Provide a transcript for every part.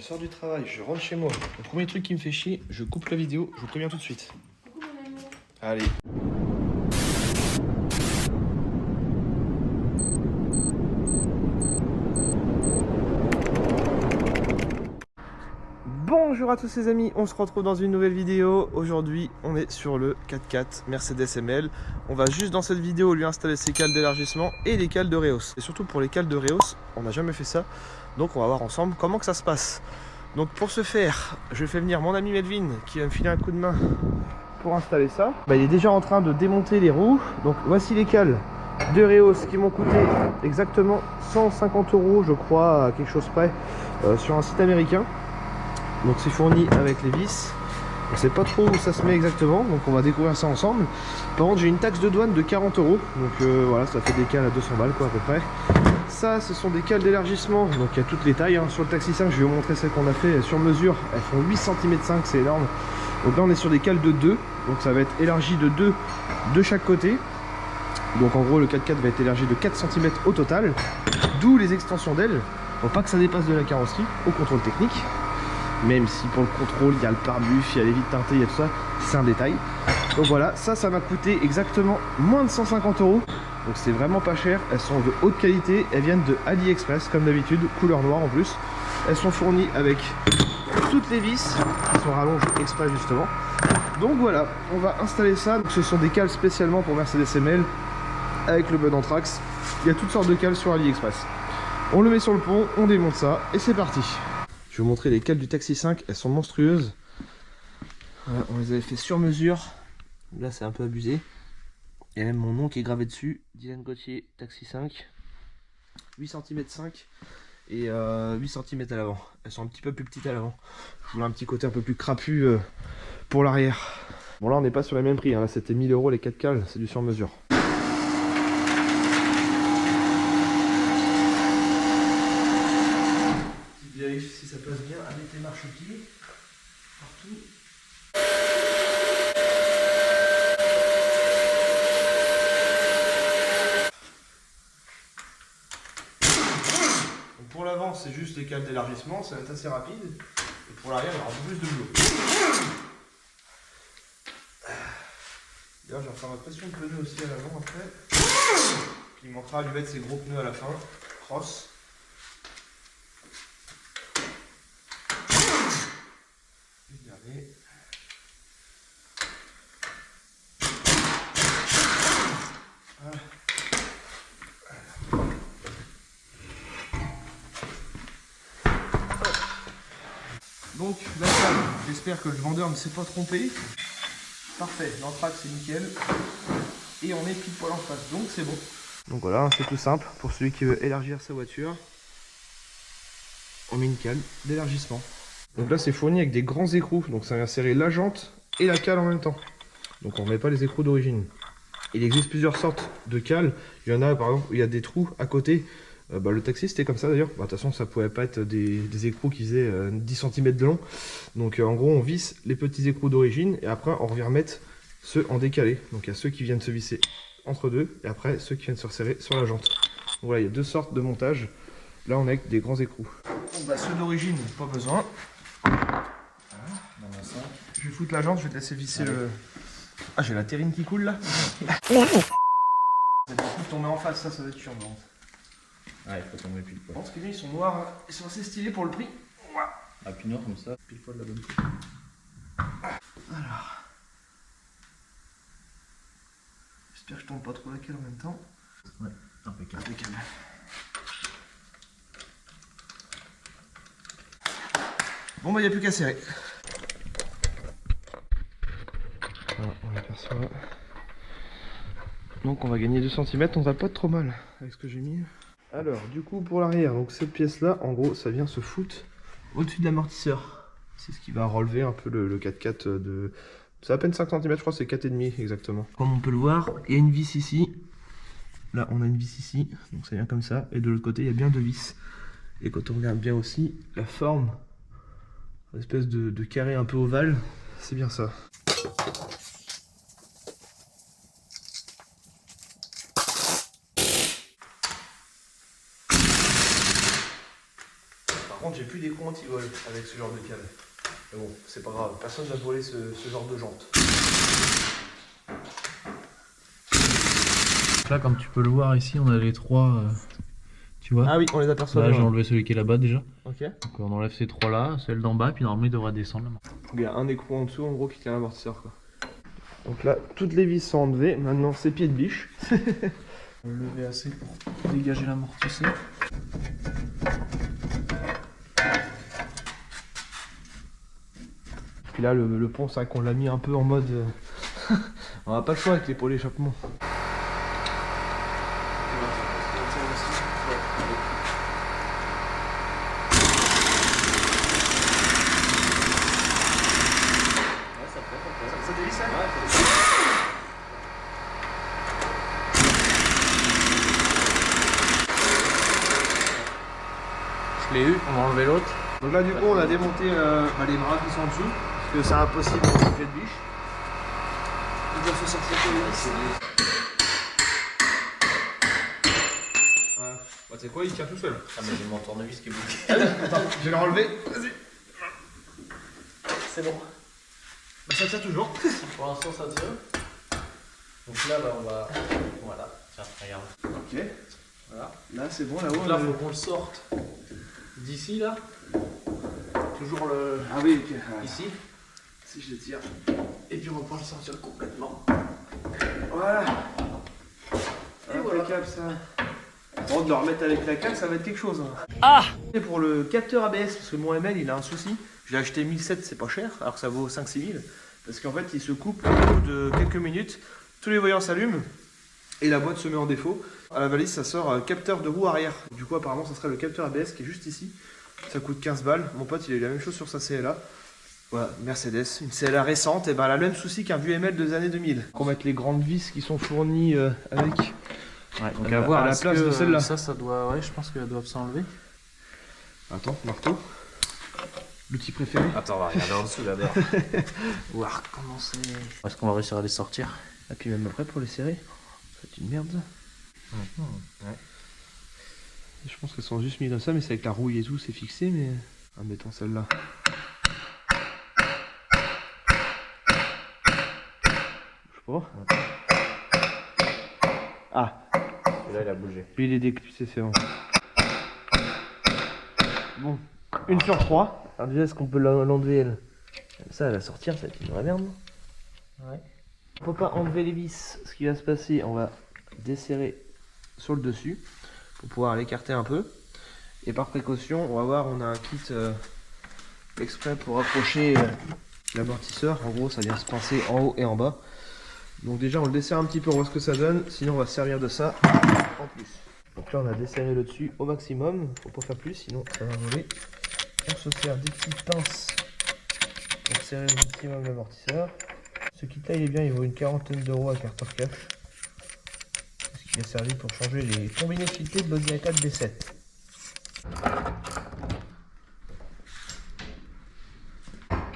sors du travail, je rentre chez moi. Le premier truc qui me fait chier, je coupe la vidéo, je vous préviens tout de suite. Coucou mon amour. Allez. Bonjour à tous les amis, on se retrouve dans une nouvelle vidéo. Aujourd'hui on est sur le 4x4 Mercedes ML. On va juste dans cette vidéo lui installer ses cales d'élargissement et les cales de Reos. Et surtout pour les cales de Reos, on n'a jamais fait ça. Donc on va voir ensemble comment que ça se passe. Donc pour ce faire, je fais venir mon ami Melvin qui va me filer un coup de main pour installer ça. Il est déjà en train de démonter les roues. Donc voici les cales de Reos qui m'ont coûté exactement 150 € je crois, à quelque chose près, sur un site américain. Donc c'est fourni avec les vis. On sait pas trop où ça se met exactement, donc on va découvrir ça ensemble. Par contre j'ai une taxe de douane de 40 €, donc voilà, ça fait des cales à 200 balles quoi à peu près. Ça ce sont des cales d'élargissement, donc il y a toutes les tailles, hein. Sur le Taxi 5 je vais vous montrer celles qu'on a fait sur mesure, elles font 8 cm 5, c'est énorme. Donc là on est sur des cales de 2, donc ça va être élargi de 2 de chaque côté. Donc en gros le 4x4 va être élargi de 4 cm au total, d'où les extensions d'ailes. Faut pas que ça dépasse de la carrosserie au contrôle technique. Même si pour le contrôle il y a le pare-buff, il y a les vitres teintées, il y a tout ça, c'est un détail. Donc voilà, ça m'a coûté exactement moins de 150 €. Donc c'est vraiment pas cher, elles sont de haute qualité, elles viennent de AliExpress comme d'habitude, couleur noire en plus. Elles sont fournies avec toutes les vis qui sont rallongées exprès justement. Donc voilà, on va installer ça. Donc ce sont des cales spécialement pour Mercedes ML avec le mode Anthrax. Il y a toutes sortes de cales sur AliExpress. On le met sur le pont, on démonte ça et c'est parti. Je vais vous montrer les cales du Taxi 5, elles sont monstrueuses. Voilà, on les avait fait sur mesure. Là c'est un peu abusé. Il y a même mon nom qui est gravé dessus. Dylan Gauthier, Taxi 5. 8 cm 5 et 8 cm à l'avant. Elles sont un petit peu plus petites à l'avant. Je voulais un petit côté un peu plus crapu pour l'arrière. Bon là on n'est pas sur les mêmes prix, hein. Là c'était 1000 € les 4 cales, c'est du sur mesure. Vérifie si ça passe bien avec les marchepieds partout. Donc pour l'avant c'est juste les cales d'élargissement, ça va être assez rapide. Et pour l'arrière il y aura plus de boulot. D'ailleurs je vais refaire ma pression de pneu aussi à l'avant après. Puis il manquera à lui mettre ses gros pneus à la fin, cross. Donc la cale, j'espère que le vendeur ne s'est pas trompé. Parfait, l'entraque c'est nickel. Et on est pile poil en face, donc c'est bon. Donc voilà, c'est tout simple. Pour celui qui veut élargir sa voiture, on met une cale d'élargissement. Donc là c'est fourni avec des grands écrous, donc ça vient serrer la jante et la cale en même temps. Donc on ne met pas les écrous d'origine. Il existe plusieurs sortes de cales. Il y en a par exemple où il y a des trous à côté. Le Taxi c'était comme ça d'ailleurs. De toute façon ça pouvait pas être des écrous qui faisaient 10 cm de long. Donc en gros on visse les petits écrous d'origine et après on revient remettre ceux en décalé. Donc il y a ceux qui viennent se visser entre deux et après ceux qui viennent se resserrer sur la jante. Donc voilà, il y a deux sortes de montage. Là on est avec des grands écrous. Bon, ceux d'origine, pas besoin. Voilà. Je vais foutre la jante, je vais te laisser visser le... Ah j'ai la terrine qui coule là. Ça va tomber en face, ça va être chiant. Ah, il faut tomber pile poil. Parce que ils sont noirs, hein. Ils sont assez stylés pour le prix. Ah, puis noir comme ça, pile poil de la bonne coupe. Alors. J'espère que je tombe pas trop la cale en même temps. Ouais, impeccable. Impeccable. Bon il n'y a plus qu'à serrer. Voilà, on aperçoit. Donc on va gagner 2 cm, on va pas trop mal avec ce que j'ai mis. Alors du coup pour l'arrière, donc cette pièce là, en gros ça vient se foutre au-dessus de l'amortisseur. C'est ce qui va relever un peu le 4x4 de... C'est à peine 5 cm, je crois c'est 4,5 exactement. Comme on peut le voir, il y a une vis ici. Là on a une vis ici, donc ça vient comme ça. Et de l'autre côté il y a bien deux vis. Et quand on regarde bien aussi, la forme, une espèce de carré un peu ovale, c'est bien ça. contre, j'ai plus d'écrou anti-vol avec ce genre de câble. Mais bon, c'est pas grave, personne va voler ce genre de jante. Là, comme tu peux le voir ici, on a les trois. Tu vois? Ah oui, on les aperçoit. Là, j'ai enlevé celui qui est là-bas déjà. Ok. Donc on enlève ces trois là, celle d'en bas, puis normalement il devrait descendre là. Il y a un écrou en dessous en gros qui tient l'amortisseur quoi. Donc là, toutes les vis sont enlevées. Maintenant, c'est pieds de biche. On va le lever assez pour dégager l'amortisseur. Puis là, le pont, c'est vrai qu'on l'a mis un peu en mode. On n'a pas le choix avec les pots d'échappement. Ça dévisse ça? Je l'ai eu, on va enlever l'autre. Donc là, du coup, on a démonté les bras qui sont en dessous. Parce que c'est impossible pour le pied de biche. Il doit faut sortir les vis. Bah, tu sais quoi, il tient tout seul. Ah, mais j'ai mon tournevis qui est bloqué. Attends, je vais le relever. Vas-y. C'est bon. Bah, ça tient toujours. Pour l'instant, ça tient. Donc là, bah, on va. Voilà, tiens, regarde. Ok. Voilà. Là, c'est bon, là-haut. Donc là, il faut qu'on le sorte d'ici là. Toujours le. Ah oui, ok. Ici. Si je le tire. Et puis on va pouvoir le sortir complètement. Voilà. Et voilà. Impeccable ça. Bon, de le remettre avec la carte, ça va être quelque chose. Ah! Et pour le capteur ABS, parce que mon ML il a un souci. Je l'ai acheté 1007, c'est pas cher, alors que ça vaut 5-6 000. Parce qu'en fait, il se coupe au bout de quelques minutes. Tous les voyants s'allument et la boîte se met en défaut. À la valise, ça sort capteur de roue arrière. Du coup, apparemment, ça serait le capteur ABS qui est juste ici. Ça coûte 15 balles. Mon pote, il a eu la même chose sur sa CLA. Voilà, Mercedes, une CLA récente, et ben elle a le même souci qu'un vieux ML des années 2000. On va mettre les grandes vis qui sont fournies avec. Ouais, donc à voir la place de celle-là. Ça doit. Ouais, je pense qu'elles doivent s'enlever. Attends, marteau. L'outil préféré. Attends, on va regarder en dessous d'abord. Voir comment c'est. Est-ce qu'on va réussir à les sortir? Et puis même après pour les serrer. C'est une merde ça. Ouais. Je pense qu'elles sont juste mises comme ça, mais c'est avec la rouille et tout, c'est fixé, mais. Ah, mettons celle-là. Je sais pas. Ah, Et là, il a bougé. lui il est déclipsé, c'est bon. Bon, 1 sur 3. Alors déjà, est-ce qu'on peut l'enlever elle? Ça, elle va sortir, ça va être une vraie merde. Ouais. On peut pas enlever les vis. Ce qui va se passer, on va desserrer sur le dessus pour pouvoir l'écarter un peu. Et par précaution, on va voir, on a un kit exprès pour accrocher l'amortisseur. En gros, ça vient se pincer en haut et en bas. Donc déjà, on le desserre un petit peu, on voit ce que ça donne. Sinon, on va se servir de ça en plus. Donc là, on a desserré le dessus au maximum. Faut pas faire plus, sinon ça va voler. On se sert des petites pinces pour serrer au maximum l'amortisseur. Ce kit-là, il est bien, il vaut une quarantaine d'euros à Carter Cash. Ce qui a servi pour changer les combinés filetés de l'Audi A4 B7.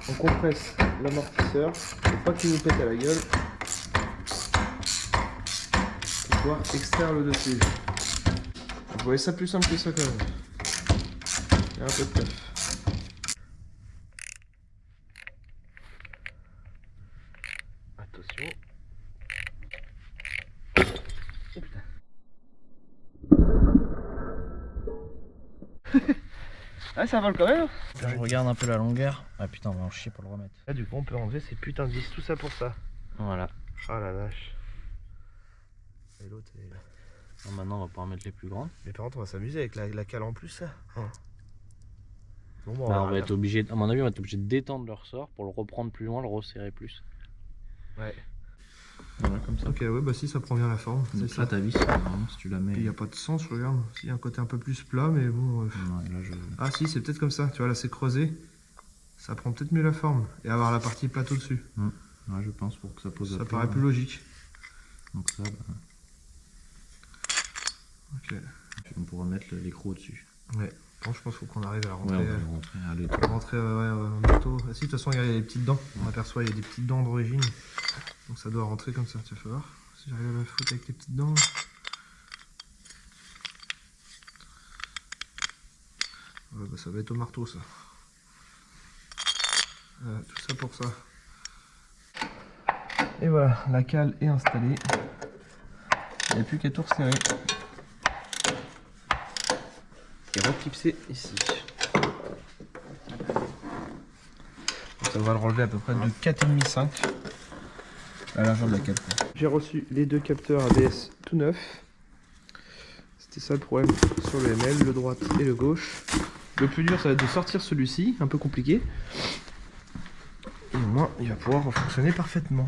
On compresse l'amortisseur, faut pas qu'il nous pète à la gueule. Pour pouvoir extraire le dessus. Vous voyez ça plus simple que ça quand même. Il y a un peu de taf. Attention. Oh putain. Ah, ça vole quand même. Je regarde un peu la longueur. Ah putain, on va en chier pour le remettre. Là, du coup, on peut enlever ces putains de vis, tout ça pour ça. Voilà. Ah la vache. Et l'autre est là. Bon, maintenant, on va pouvoir mettre les plus grands. Mais par contre, on va s'amuser avec la cale en plus, ça. Oh. Bon, bon, Bah, on va être obligé, à mon avis, on va être obligé de détendre le ressort pour le reprendre plus loin, le resserrer plus. Ouais. Voilà, comme ça. Ok, ouais, bah si, ça prend bien la forme. Donc C'est là, ça. ta vis, normalement, si tu la mets. Il n'y a pas de sens, regarde. Il y a un côté un peu plus plat, mais bon. Ouais, là, Ah si, c'est peut-être comme ça. Tu vois, là, c'est creusé. Ça prend peut-être mieux la forme. Et avoir la partie plateau dessus. Ouais, je pense pour que ça pose. Ça paraît plus logique. Donc ça, bah. Ok. Puis on pourra mettre l'écrou au-dessus. Ouais. Bon, je pense qu'il faut qu'on arrive à la Ouais, rentrer. on peut rentrer. Allez. Rentrer en moto. Ah si, de toute façon, il y a les petites dents. On aperçoit, il y a des petites dents d'origine. Donc ça doit rentrer comme ça. Tu vas voir. Si j'arrive à la foutre avec les petites dents. bah, ça va être au marteau ça. Tout ça pour ça. Et voilà, la cale est installée. Il n'y a plus qu'à tout resserrer. Et reclipser ici. Ça va le relever à peu près de 4,5 à la largeur de la cale. J'ai reçu les deux capteurs ABS tout neufs. C'était ça le problème sur le ML, le droite et le gauche. Le plus dur ça va être de sortir celui-ci, un peu compliqué. Et au moins il va pouvoir fonctionner parfaitement.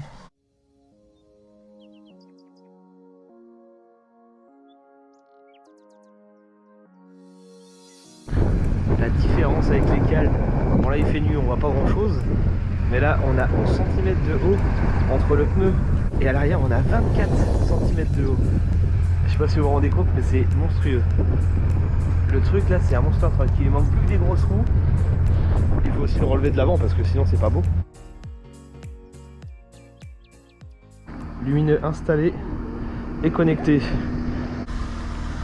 La différence avec les cales, bon là il fait nuit, on voit pas grand chose, mais là on a 11 cm de haut entre le pneu et à l'arrière on a 24 cm de haut. Je sais pas si vous vous rendez compte, mais c'est monstrueux. Le truc là c'est un monster truck, il manque plus que des grosses roues. Il faut aussi le relever de l'avant parce que sinon c'est pas beau. Lumineux installé et connecté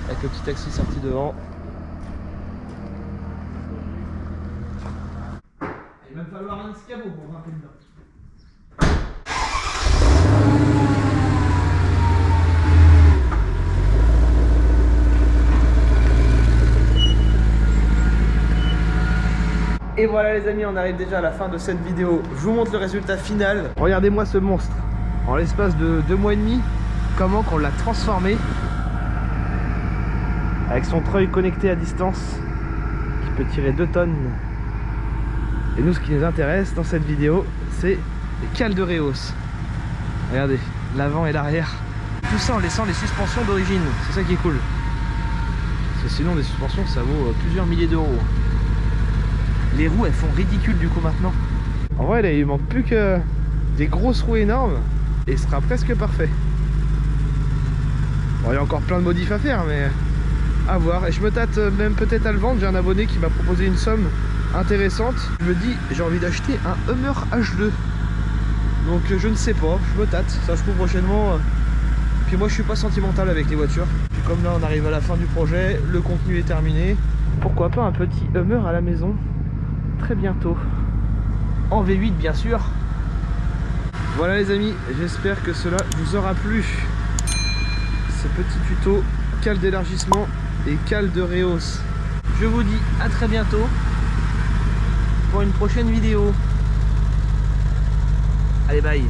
avec le petit taxi sorti devant. Il va me falloir un escabeau pour grimper dedans. Et voilà les amis, on arrive déjà à la fin de cette vidéo. Je vous montre le résultat final. Regardez-moi ce monstre. En l'espace de 2 mois et demi, comment qu'on l'a transformé. Avec son treuil connecté à distance, qui peut tirer 2 tonnes. Et nous, ce qui nous intéresse dans cette vidéo, c'est les cales de Reos. Regardez, l'avant et l'arrière. Tout ça en laissant les suspensions d'origine. C'est ça qui est cool. Parce que sinon, des suspensions, ça vaut plusieurs milliers d'euros. Les roues, elles font ridicule du coup maintenant. En vrai, là, il manque plus que des grosses roues énormes et ce sera presque parfait. Bon, il y a encore plein de modifs à faire, mais à voir. Et je me tâte même peut-être à le vendre. J'ai un abonné qui m'a proposé une somme intéressante. Je me dis, j'ai envie d'acheter un Hummer H2. Donc je ne sais pas, je me tâte. Ça se trouve prochainement. Puis moi, je suis pas sentimental avec les voitures. Puis comme là, on arrive à la fin du projet, le contenu est terminé. Pourquoi pas un petit Hummer à la maison très bientôt. En V8 bien sûr. Voilà les amis, j'espère que cela vous aura plu. Ce petit tuto cale d'élargissement et cale de Reos. Je vous dis à très bientôt pour une prochaine vidéo. Allez bye.